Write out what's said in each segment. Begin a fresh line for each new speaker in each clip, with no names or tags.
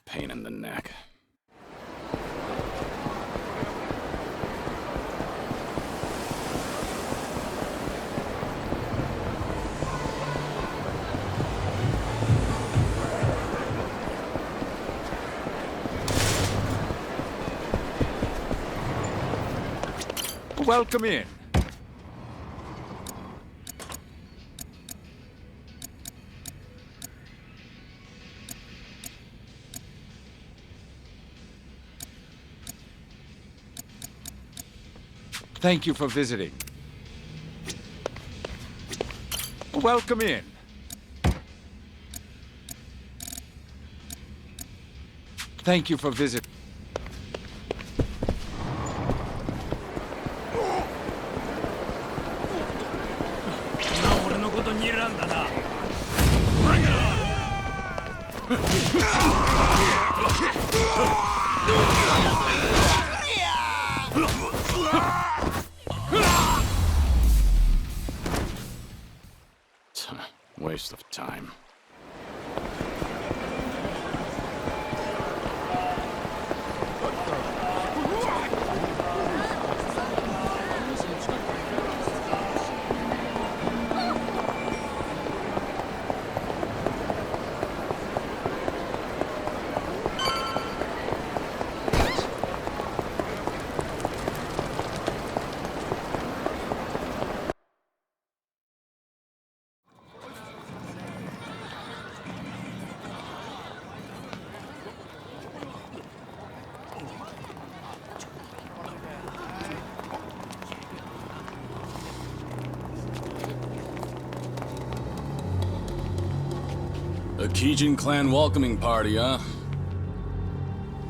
Pain in the neck.
Welcome in. Thank you for visiting. Welcome in. Thank you for visiting.
Waste of time. A Gaiden clan welcoming party, huh?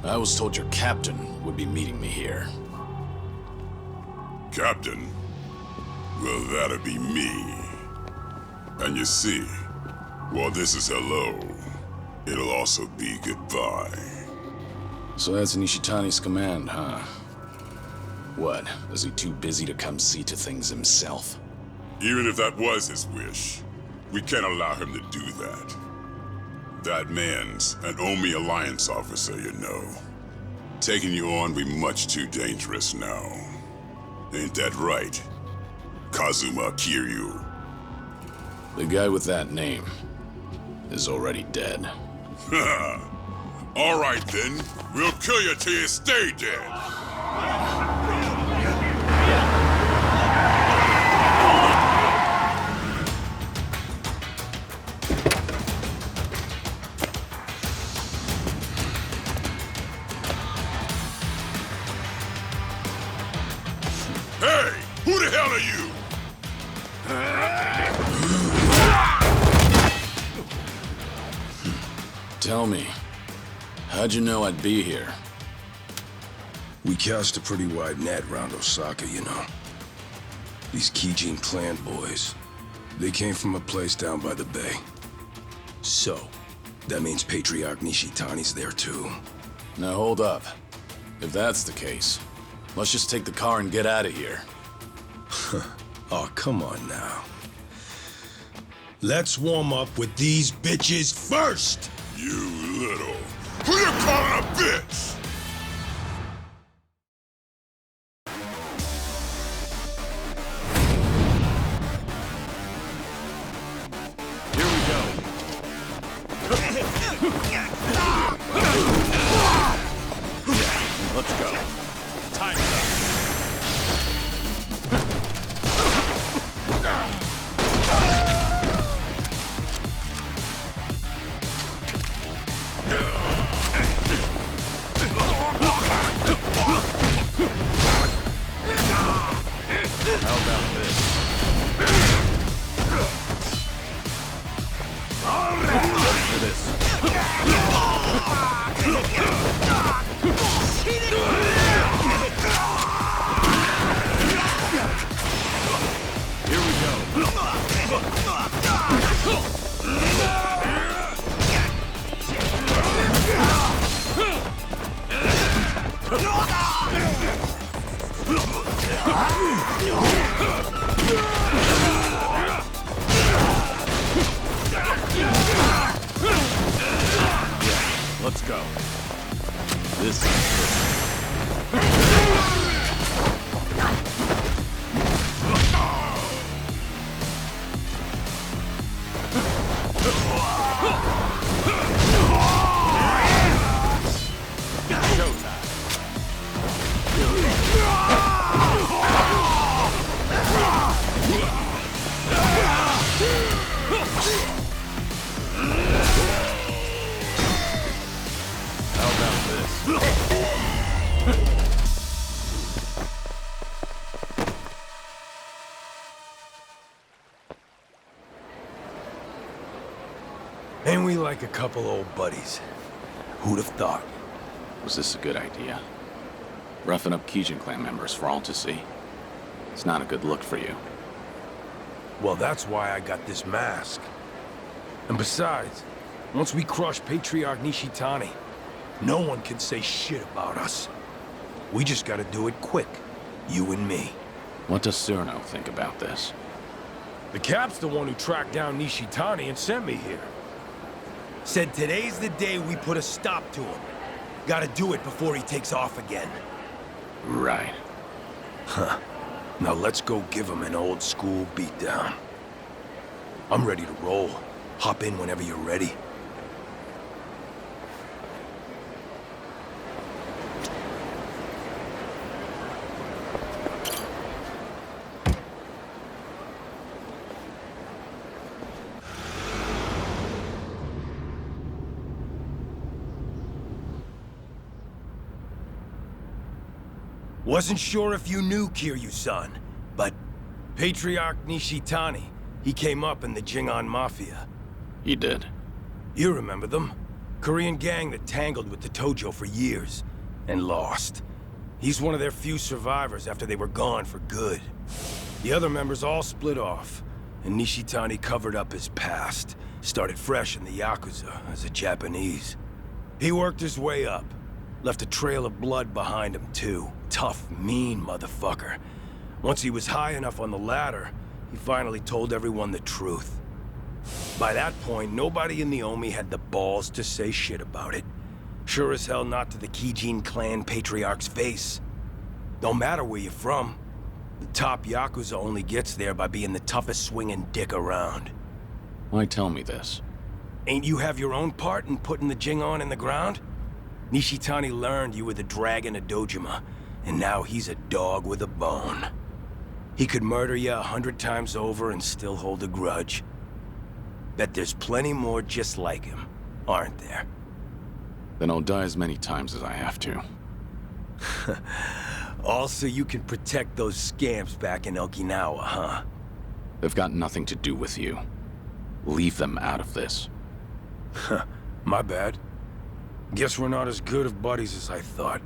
I was told your captain would be meeting me here.
Captain? Well, that'd be me. And you see, while this is hello, it'll also be goodbye.
So that's Nishitani's command, huh? What, is he too busy to come see to things himself?
Even if that was his wish, we can't allow him to do that. That man's an Omi Alliance officer, you know. Taking you on be much too dangerous now. Ain't that right, Kazuma Kiryu?
The guy with that name is already dead.
All right then, we'll kill you till you stay dead. Hey, who the hell are you?
Tell me, how'd you know I'd be here?
We cast a pretty wide net around Osaka, you know. These Gaiden clan boys, they came from a place down by the bay. So, that means Patriarch Nishitani's there too.
Now hold up. If that's the case, let's just take the car and get out of here.
Oh, come on now. Let's warm up with these bitches first!
You little... Who you calling a bitch?
Here we go. Let's go. Time's up. Let's go. This is How about this?
Ain't we like a couple old buddies? Who'd have thought?
Was this a good idea? Roughing up Gaiden clan members for all to see. It's not a good look for you.
Well, that's why I got this mask. And besides, once we crush Patriarch Nishitani, no one can say shit about us. We just gotta do it quick, you and me.
What does Cyrano think about this?
The Cap's the one who tracked down Nishitani and sent me here. Said today's the day we put a stop to him. Gotta do it before he takes off again.
Right.
Huh. Now let's go give him an old school beatdown. I'm ready to roll. Hop in whenever you're ready. Wasn't sure if you knew Kiryu-san, but Patriarch Nishitani, he came up in the Jingan Mafia.
He did.
You remember them? Korean gang that tangled with the Tojo for years, and lost. He's one of their few survivors after they were gone for good. The other members all split off, and Nishitani covered up his past, started fresh in the Yakuza as a Japanese. He worked his way up, left a trail of blood behind him too. Tough, mean motherfucker. Once he was high enough on the ladder, he finally told everyone the truth. By that point, nobody in the Omi had the balls to say shit about it. Sure as hell not to the Gaiden clan patriarch's face. Don't matter where you're from. The top Yakuza only gets there by being the toughest swinging dick around.
Why tell me this?
Ain't you have your own part in putting the Jingon in the ground? Nishitani learned you were the dragon of Dojima, and now he's a dog with a bone. He could murder you 100 times over and still hold a grudge. Bet there's plenty more just like him, aren't there?
Then I'll die as many times as I have to.
All so you can protect those scamps back in Okinawa, huh?
They've got nothing to do with you. Leave them out of this.
My bad. Guess we're not as good of buddies as I thought.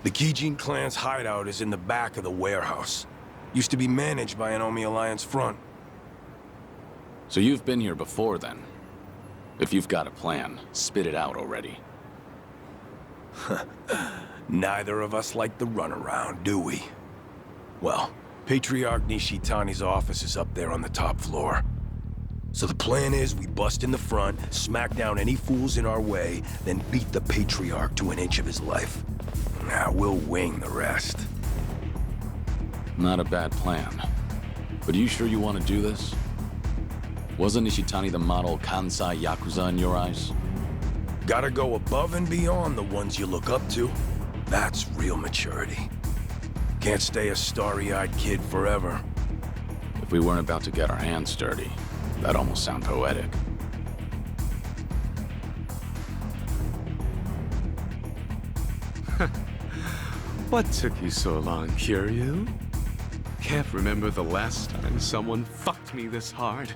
The Gaiden clan's hideout is in the back of the warehouse. Used to be managed by an Omi Alliance front.
So you've been here before then? If you've got a plan, spit it out already.
Neither of us like the runaround, do we? Well, Patriarch Nishitani's office is up there on the top floor. So the plan is we bust in the front, smack down any fools in our way, then beat the Patriarch to an inch of his life. Now we'll wing the rest.
Not a bad plan. But are you sure you want to do this? Wasn't Nishitani the model Kansai Yakuza in your eyes?
Gotta go above and beyond the ones you look up to. That's real maturity. Can't stay a starry-eyed kid forever.
If we weren't about to get our hands dirty, that'd almost sound poetic.
What took you so long, Kiryu? Can't remember the last time someone fucked me this hard.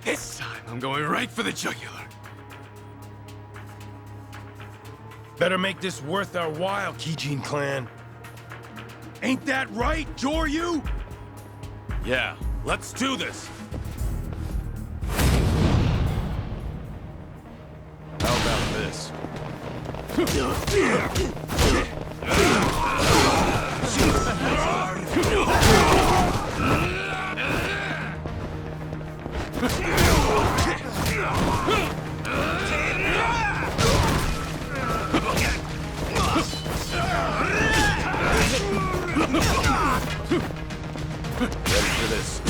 This time I'm going right for the jugular.
Better make this worth our while, Kijin clan. Ain't that right, Joryu?
Yeah, let's do this. How about this? Ready for this.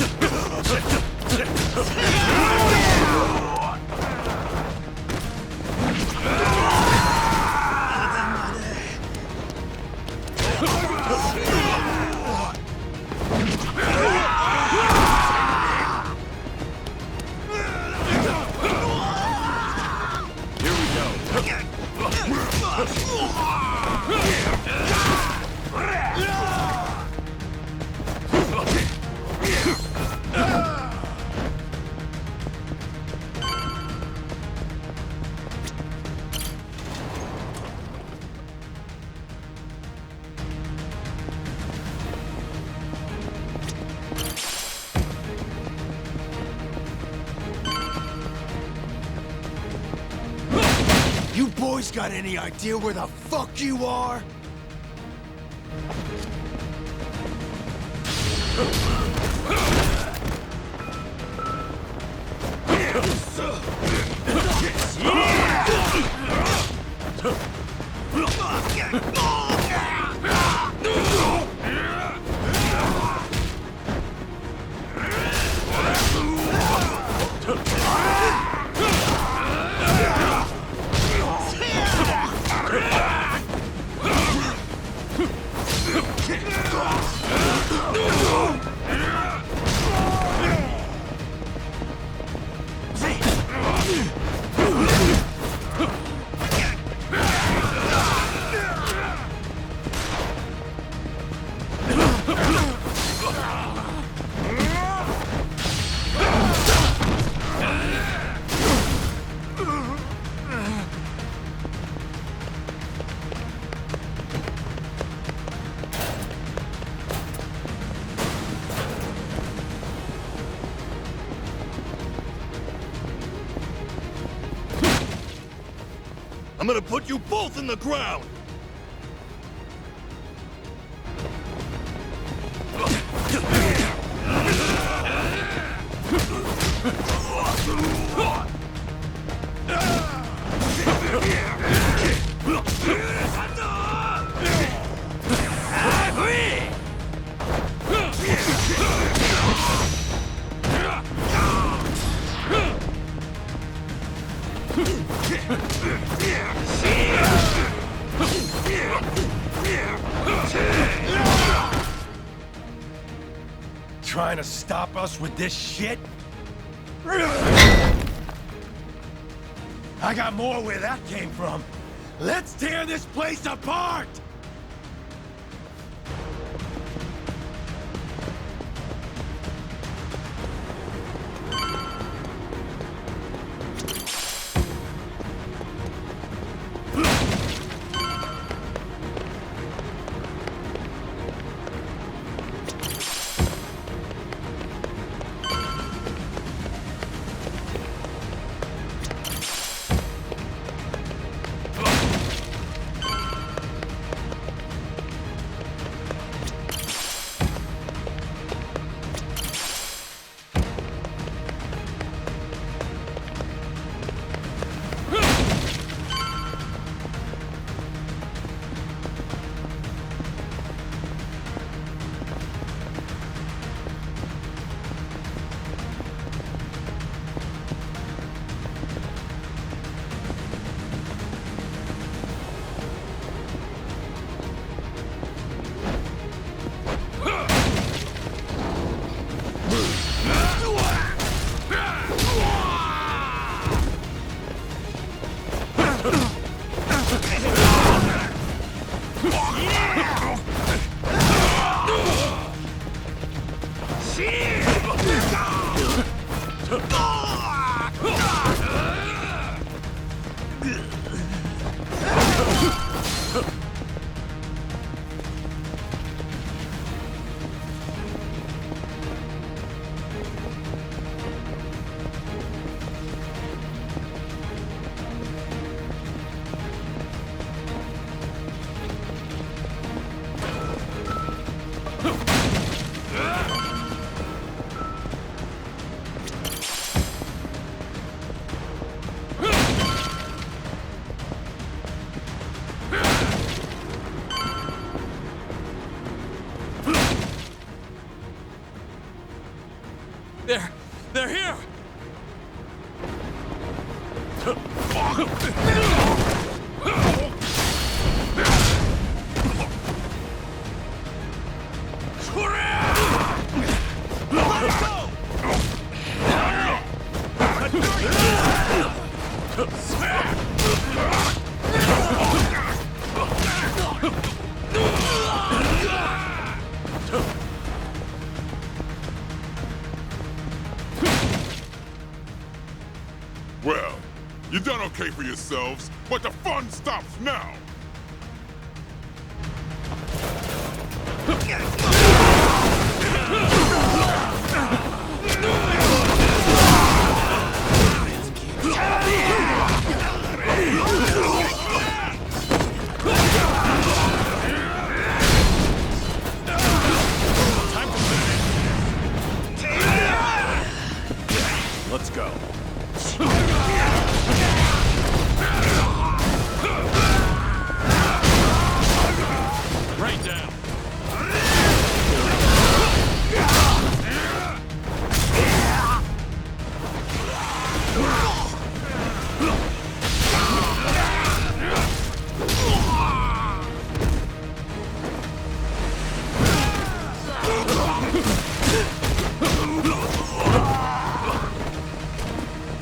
Here we go.
You boys got any idea where the fuck you are?
I'm gonna put you both in the ground!
Trying to stop us with this shit? I got more where that came from. Let's tear this place apart!
pay for yourselves, but the fun stops now!
Let's go. Right down.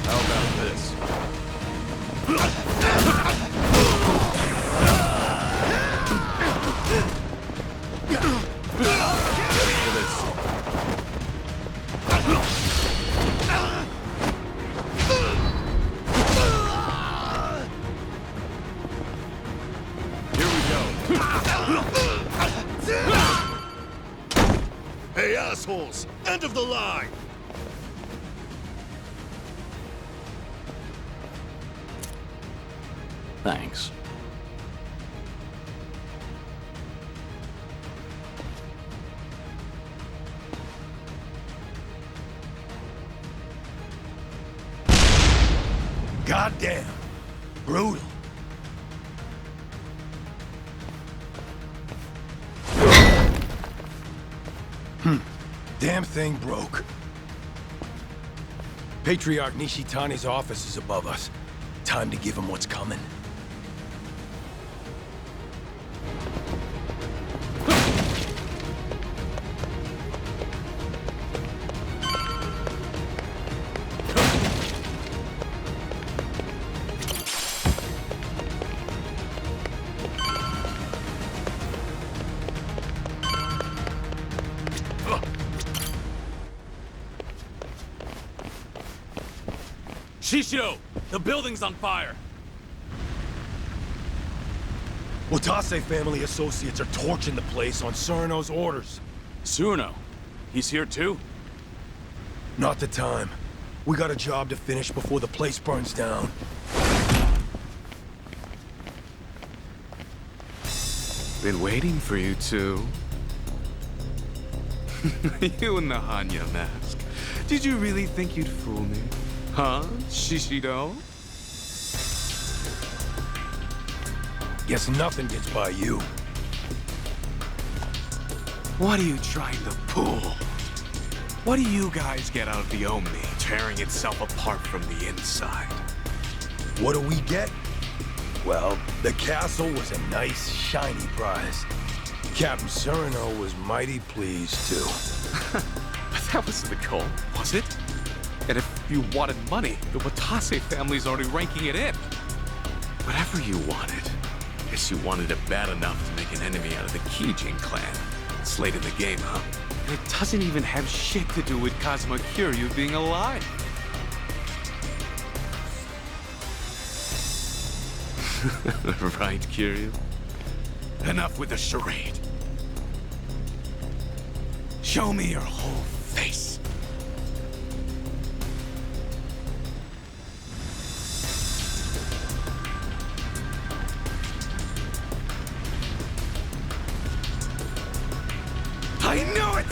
How about this? Ready for this? Here we go.
Hey, assholes! End of the line!
Thanks.
Goddamn! Brutal.
Damn thing broke. Patriarch Nishitani's office is above us. Time to give him what's coming.
Shishido! The building's on fire!
Watase family associates are torching the place on Surno's orders.
Surno? He's here too?
Not the time. We got a job to finish before the place burns down.
Been waiting for you two. You in the Hanya mask. Did you really think you'd fool me? Huh, Shishido?
Guess nothing gets by you.
What are you trying to pull? What do you guys get out of the Omi, tearing itself apart from the inside?
What do we get? Well, the castle was a nice, shiny prize. Captain Surno was mighty pleased, too.
But that wasn't the goal, was it? And if you wanted money, the Watase family's already ranking it in. Whatever you wanted, guess you wanted it bad enough to make an enemy out of the Kijin clan. It's late in the game, huh? And it doesn't even have shit to do with Kazuma Kiryu being alive. Right, Kiryu? Enough with the charade. Show me your whole face. I knew it!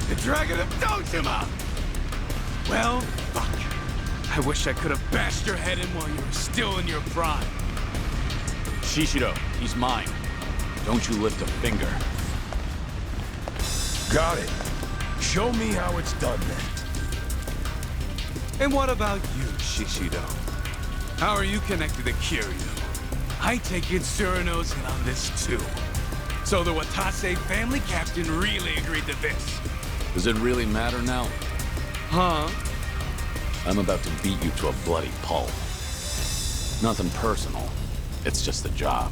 The Dragon of Dojima! Well, fuck. I wish I could have bashed your head in while you were still in your prime.
Shishido, he's mine. Don't you lift a finger.
Got it. Show me how it's done, then.
And what about you, Shishido? How are you connected to Kiryu? I take it Surno's in on this too. So the Watase family captain really agreed to this.
Does it really matter now?
Huh?
I'm about to beat you to a bloody pulp. Nothing personal. It's just a job.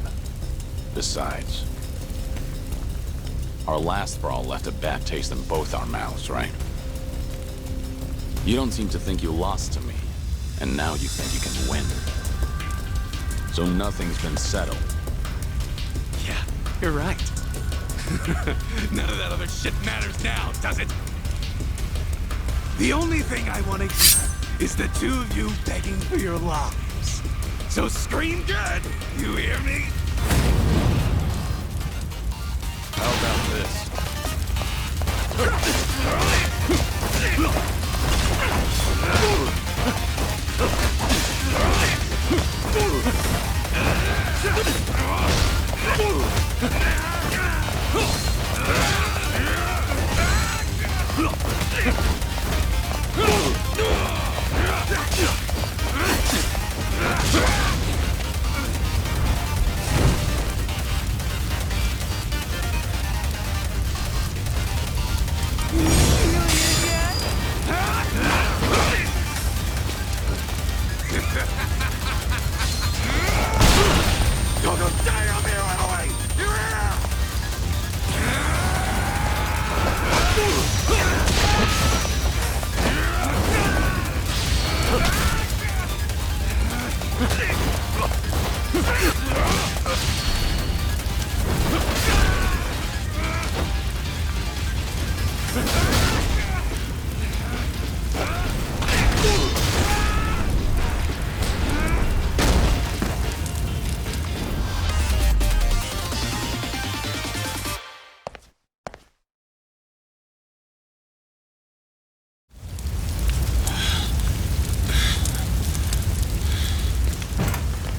Besides, our last brawl left a bad taste in both our mouths, right? You don't seem to think you lost to me, and now you think you can win. So nothing's been settled.
Yeah, you're right. None of that other shit matters now, does it? The only thing I want to hear is the two of you begging for your lives. So scream good, you hear me?
How about this?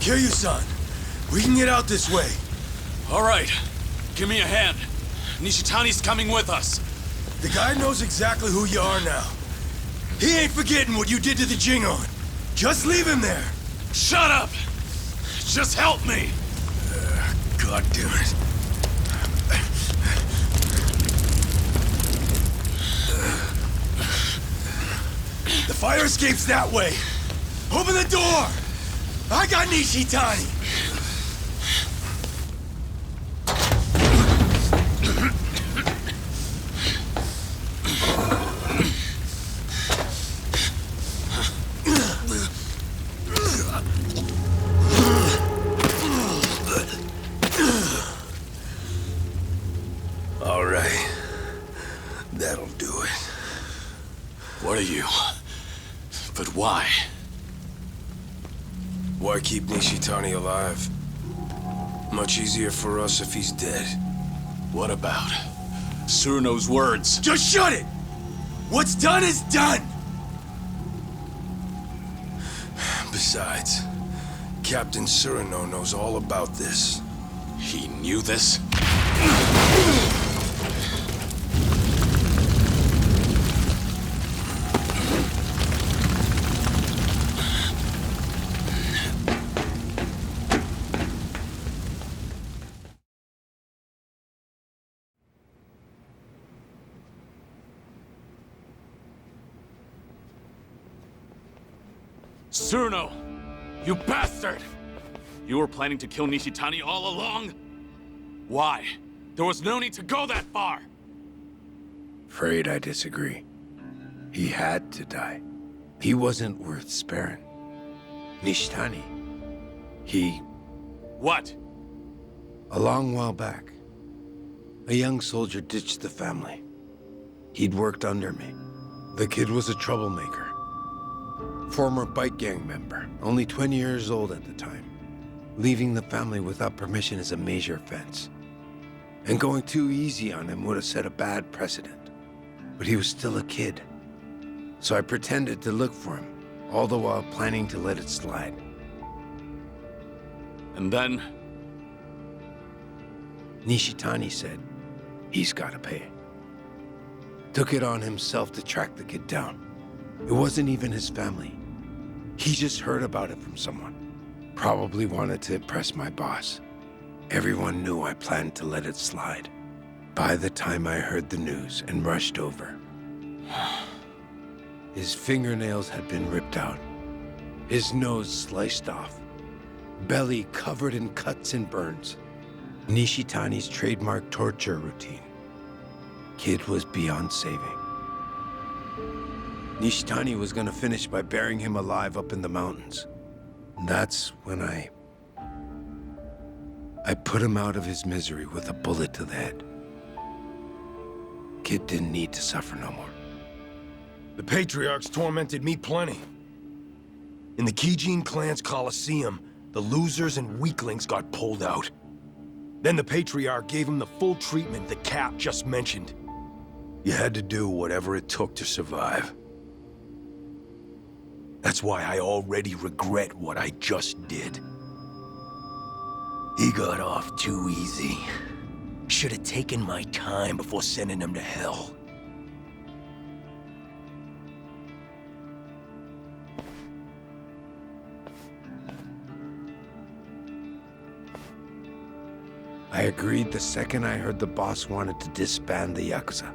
Kiryu-san, we can get out this way.
All right. Give me a hand. Nishitani's coming with us.
The guy knows exactly who you are now. He ain't forgetting what you did to the Jingon. Just leave him there.
Shut up! Just help me!
God damn it. The fire escape's that way. Open the door! I got Nishitani! All right. That'll do it.
What are you? But why?
Why keep Nishitani alive? Much easier for us if he's dead.
What about Suruno's words?
Just shut it! What's done is done! Besides, Captain Suruno knows all about this.
He knew this? Suruno! You bastard! You were planning to kill Nishitani all along? Why? There was no need to go that far!
Afraid I disagree. He had to die. He wasn't worth sparing. Nishitani, he...
What?
A long while back, a young soldier ditched the family. He'd worked under me. The kid was a troublemaker. Former bike gang member, only 20 years old at the time. Leaving the family without permission is a major offense. And going too easy on him would have set a bad precedent. But he was still a kid. So I pretended to look for him, all the while planning to let it slide.
And then?
Nishitani said, he's gotta pay. Took it on himself to track the kid down. It wasn't even his family. He just heard about it from someone. Probably wanted to impress my boss. Everyone knew I planned to let it slide. By the time I heard the news and rushed over, his fingernails had been ripped out, his nose sliced off, belly covered in cuts and burns. Nishitani's trademark torture routine. Kid was beyond saving. Nishitani was gonna finish by burying him alive up in the mountains. That's when I I put him out of his misery with a bullet to the head. Kid didn't need to suffer no more.
The Patriarchs tormented me plenty. In the Kijin clan's Coliseum, the losers and weaklings got pulled out. Then the Patriarch gave him the full treatment the Cap just mentioned. You had to do whatever it took to survive. That's why I already regret what I just did. He got off too easy. Should have taken my time before sending him to hell.
I agreed the second I heard the boss wanted to disband the Yakuza.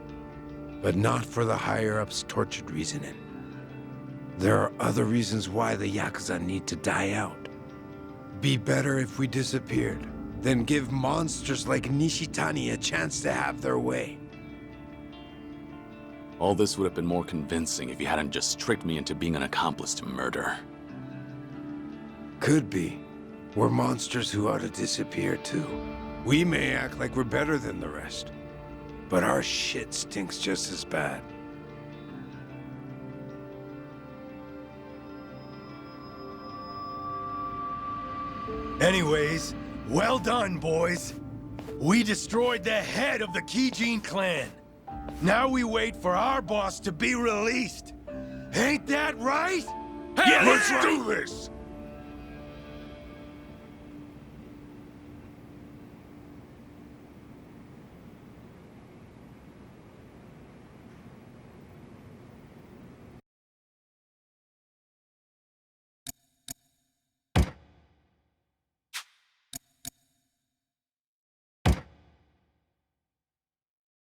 But not for the higher-ups' tortured reasoning. There are other reasons why the Yakuza need to die out. Be better if we disappeared, than give monsters like Nishitani a chance to have their way.
All this would have been more convincing if you hadn't just tricked me into being an accomplice to murder.
Could be. We're monsters who ought to disappear too. We may act like we're better than the rest, but our shit stinks just as bad.
Anyways, well done, boys. We destroyed the head of the Kijin clan. Now we wait for our boss to be released. Ain't that right?
Let's do this!